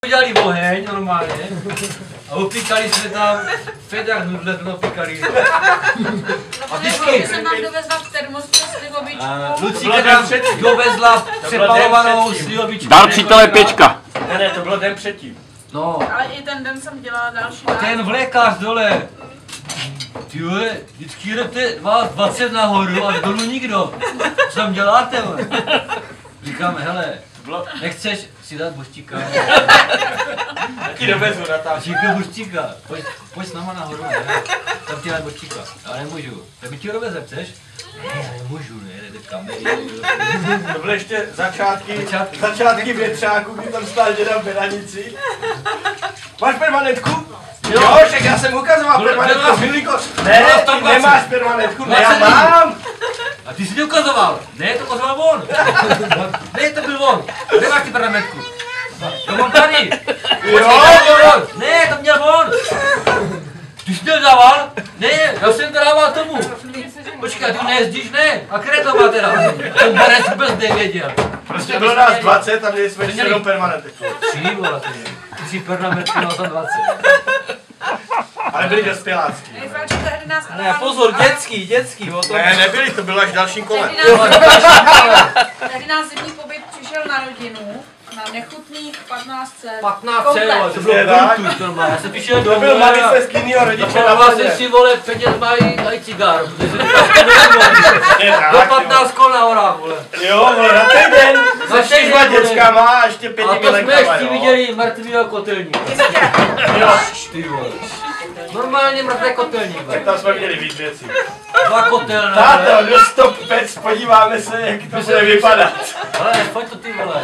Udělali oheň normálně a upíkali jsme tam fakt jak nudle to upíkali. A vždycky jsem nám dovezla v termostu slivovičku. Lucíka nám dovezla přepalovanou slivovičku. Dal přítele Pěčka. Ne, to bylo den předtím. No. Ale i ten den jsem dělala další A ten vlékař dole. Ty vole, vždycky jdete vás 20 nahoru a dolů nikdo. Co tam děláte, vole? Říkáme, hele, nechceš si dát buštíka? Taky dovezu na tam. Říkám buštíka, pojď s náma nahoru, ne? Tam ti dát buštíka. Ale nemůžu. Tak mi ti doveze, chceš? Ne, nemůžu, ne, jdete kamery. To byly ještě začátky větřáku, kdy tam stál děda v Beranici. Máš permanentku? Jo, však já jsem ukazoval permanentku z Miliko. Ne, ty nemáš permanentku, ne, já mám. A ty jsi to ukazoval? Ne, to ukazoval on. Ne, to byl on. Kde máš ty pernamentku? To mám tady. Jo, ne, to měl on. Ty jsi to dával? Ne, já jsem to dával tomu. Počkej, ty nejezdíš, ne? A které to má teda? Ten Berec vůbec nevěděl. prostě bylo nás 20 a měli jsme ještě jenom permanentku. 3, vole, ty jsi pernamentky na 20. Ale byli dospělácký. Ne, pozor, dětský, o tom. Ne, nebyli, to bylo až v dalším kole. Tehdy nás zimní pobyt přišel na rodinu, na nechutných 15 cent. 15 cent, to bylo Bluetooth normálně. Já jsem přišel domů. To byl manifestskýnýho rodiče na Vlastně vodě. si vole, peněz mají i cigáru, protože jsem Do do 15 kol na horách, vole. Jo, vole, na ten den Na se 4 den, dětskama a ještě 5 A to jsme milenkama, ještě jo. viděli mrtvýho kotelníka. Jo, Ty vole. Normálně mrtvé kotelník, tak vole. tam jsme viděli víc věcí. 2 kotelné. Táto, do stop pec, podíváme se, jak to bude vypadat. Ale pojď to ty vole.